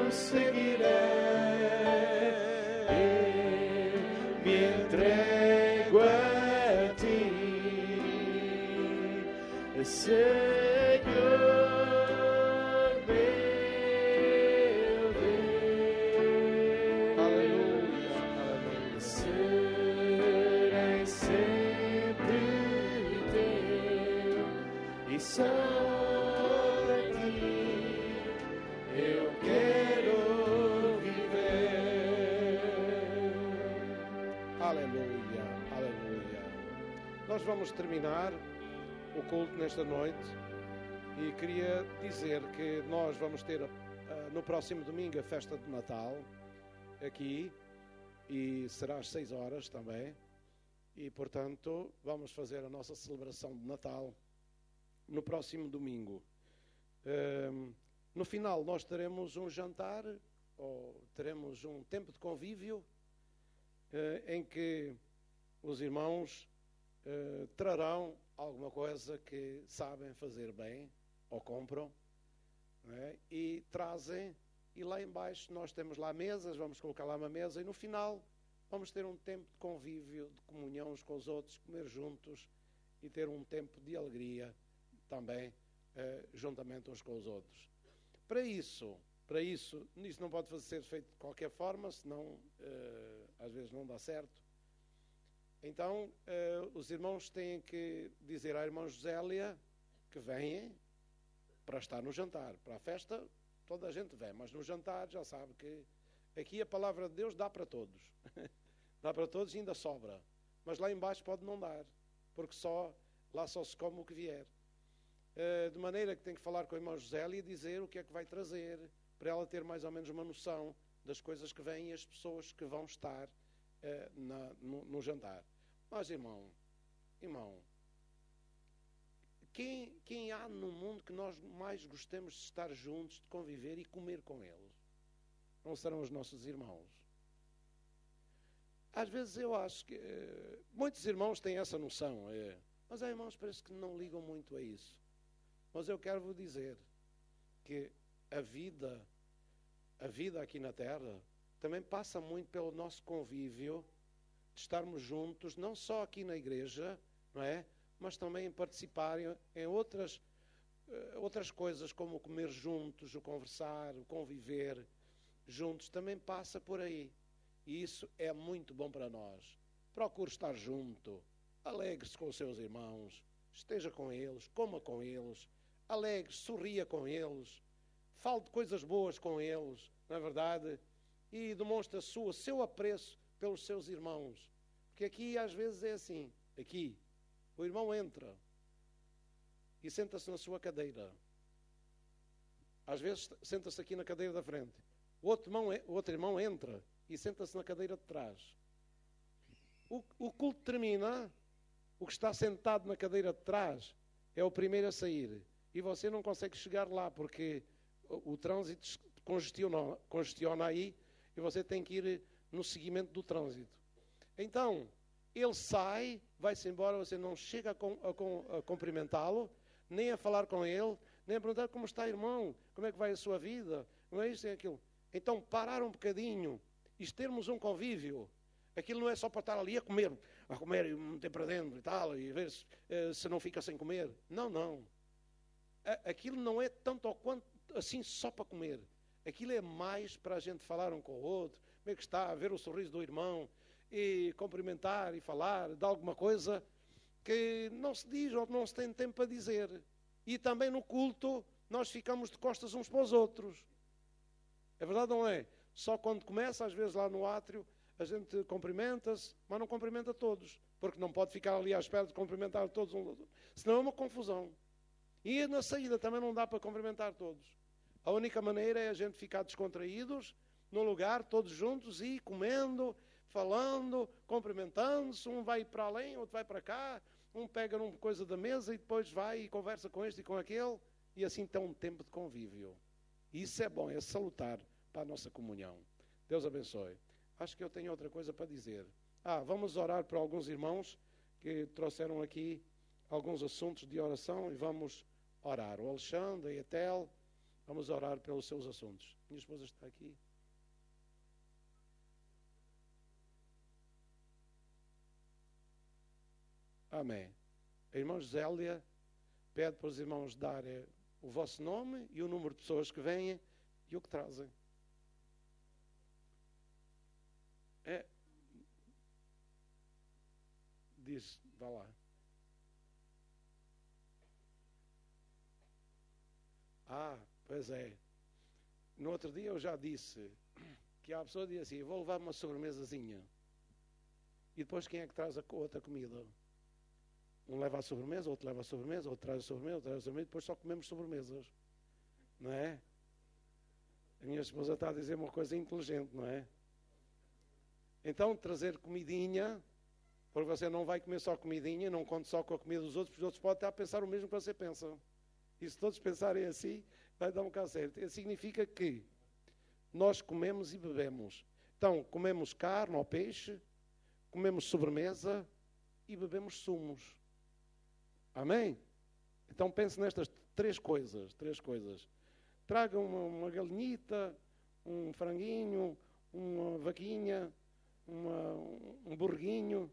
eu seguirei. Me entrego a ti, Senhor. Só para ti eu quero viver. Aleluia, aleluia. Nós vamos terminar o culto nesta noite e queria dizer que nós vamos ter no próximo domingo a festa de Natal aqui e será às 6 horas também e portanto vamos fazer a nossa celebração de Natal no próximo domingo. No final nós teremos um jantar, ou teremos um tempo de convívio, em que os irmãos trarão alguma coisa que sabem fazer bem, ou compram, não é? E trazem, e lá embaixo nós temos lá mesas, vamos colocar lá uma mesa, e no final vamos ter um tempo de convívio, de comunhão uns com os outros, comer juntos, e ter um tempo de alegria, também juntamente uns com os outros. Para isso não pode ser feito de qualquer forma, senão às vezes não dá certo. Então os irmãos têm que dizer à irmã Josélia que venham para estar no jantar. Para a festa toda a gente vem, mas no jantar já sabe que aqui a palavra de Deus dá para todos. Dá para todos e ainda sobra. Mas lá embaixo pode não dar, porque lá só se come o que vier. De maneira que tem que falar com a irmã Josélia e dizer o que é que vai trazer, para ela ter mais ou menos uma noção das coisas que vêm e as pessoas que vão estar no jantar. Mas, irmão, quem há no mundo que nós mais gostemos de estar juntos, de conviver e comer com eles? Não serão os nossos irmãos? Às vezes eu acho que muitos irmãos têm essa noção, mas há irmãos que parece que não ligam muito a isso. Mas eu quero vos dizer que a vida aqui na Terra também passa muito pelo nosso convívio, de estarmos juntos, não só aqui na igreja, não é? Mas também em participar em outras coisas, como o comer juntos, o conversar, o conviver juntos, também passa por aí. E isso é muito bom para nós. Procure estar junto, alegre-se com os seus irmãos, esteja com eles, coma com eles, alegre-se, sorria com eles, fale de coisas boas com eles, não é verdade? E demonstre o seu apreço pelos seus irmãos. Porque aqui às vezes é assim, aqui, o irmão entra e senta-se na sua cadeira. Às vezes senta-se aqui na cadeira da frente. O outro irmão entra e senta-se na cadeira de trás. O culto termina, o que está sentado na cadeira de trás é o primeiro a sair. E você não consegue chegar lá porque o trânsito congestiona aí e você tem que ir no seguimento do trânsito. Então, ele sai, vai-se embora, você não chega a cumprimentá-lo, nem a falar com ele, nem a perguntar como está, irmão, como é que vai a sua vida, não é isso, é aquilo. Então, parar um bocadinho e termos um convívio. Aquilo não é só para estar ali a comer e meter para dentro e tal, e ver se não fica sem comer. Não. Aquilo não é tanto ou quanto assim só para comer. Aquilo é mais para a gente falar um com o outro, como é que está, ver o sorriso do irmão, e cumprimentar e falar de alguma coisa que não se diz ou não se tem tempo para dizer. E também no culto nós ficamos de costas uns para os outros. É verdade ou não é? Só quando começa, às vezes lá no átrio, a gente cumprimenta-se, mas não cumprimenta todos, porque não pode ficar ali à espera de cumprimentar todos, senão é uma confusão. E na saída também não dá para cumprimentar todos. A única maneira é a gente ficar descontraídos, num lugar, todos juntos, e comendo, falando, cumprimentando-se, um vai para além, outro vai para cá, um pega numa coisa da mesa e depois vai e conversa com este e com aquele, e assim tem um tempo de convívio. E isso é bom, é salutar para a nossa comunhão. Deus abençoe. Acho que eu tenho outra coisa para dizer. Vamos orar por alguns irmãos que trouxeram aqui alguns assuntos de oração e vamos orar. O Alexandre e a Tel, vamos orar pelos seus assuntos. Minha esposa está aqui. Amém. A irmã Zélia pede para os irmãos darem o vosso nome e o número de pessoas que vêm e o que trazem. Diz, vá lá. Pois é. No outro dia eu já disse que a pessoa diz assim, vou levar uma sobremesazinha. E depois quem é que traz a outra comida? Um leva a sobremesa, outro leva a sobremesa, outro traz a sobremesa, outro traz a sobremesa, e depois só comemos sobremesas. Não é? A minha esposa está a dizer uma coisa inteligente, não é? Então, trazer comidinha, porque você não vai comer só comidinha, não conte só com a comida dos outros, porque os outros podem estar a pensar o mesmo que você pensa. E se todos pensarem assim, vai dar um bocado certo. Isso significa que nós comemos e bebemos. Então, comemos carne ou peixe, comemos sobremesa e bebemos sumos. Amém? Então pense nestas três coisas. Traga uma galinhita, um franguinho, uma vaquinha, um borreguinho.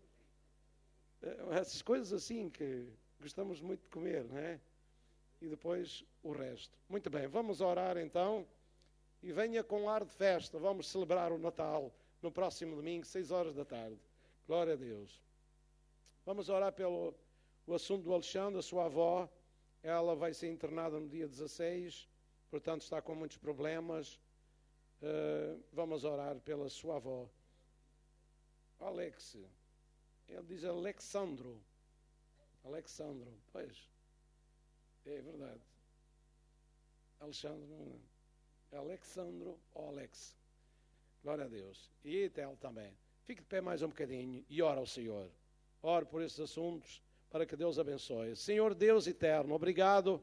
Essas coisas assim que gostamos muito de comer, não é? E depois o resto. Muito bem, vamos orar então. E venha com ar de festa. Vamos celebrar o Natal no próximo domingo, 6h. Glória a Deus. Vamos orar pelo o assunto do Alexandre, a sua avó. Ela vai ser internada no dia 16, portanto está com muitos problemas. Vamos orar pela sua avó. Alex, ele diz Alexandro, pois, é verdade. Alexandre, Alexandro ou Alex. Glória a Deus. E Itel também. Fique de pé mais um bocadinho e ora ao Senhor. Ore por esses assuntos para que Deus abençoe. Senhor Deus eterno, obrigado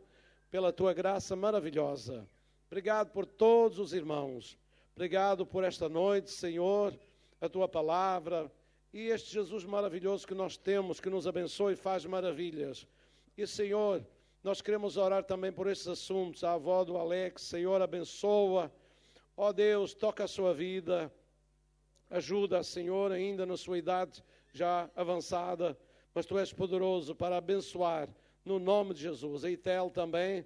pela tua graça maravilhosa. Obrigado por todos os irmãos. Obrigado por esta noite, Senhor, a tua palavra e este Jesus maravilhoso que nós temos, que nos abençoe e faz maravilhas. E, Senhor, nós queremos orar também por estes assuntos. A avó do Alex, Senhor, abençoa. Ó Deus, toca a sua vida. Ajuda, Senhor, ainda na sua idade já avançada, mas Tu és poderoso para abençoar, no nome de Jesus. A Itel também,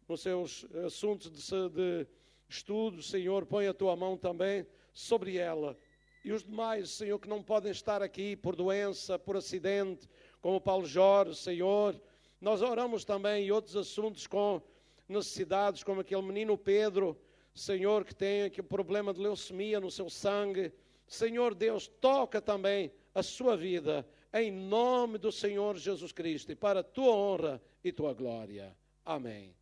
nos seus assuntos de estudos, Senhor, põe a Tua mão também sobre ela. E os demais, Senhor, que não podem estar aqui por doença, por acidente, como o Paulo Jorge, Senhor, nós oramos também em outros assuntos com necessidades, como aquele menino Pedro, Senhor, que tem aqui o problema de leucemia no seu sangue. Senhor Deus, toca também a sua vida, em nome do Senhor Jesus Cristo, e para a Tua honra e Tua glória. Amém.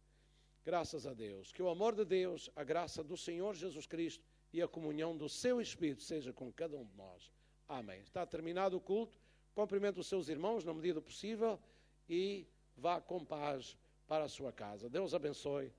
Graças a Deus. Que o amor de Deus, a graça do Senhor Jesus Cristo e a comunhão do Seu Espírito seja com cada um de nós. Amém. Está terminado o culto. Cumprimente os seus irmãos na medida possível e vá com paz para a sua casa. Deus abençoe.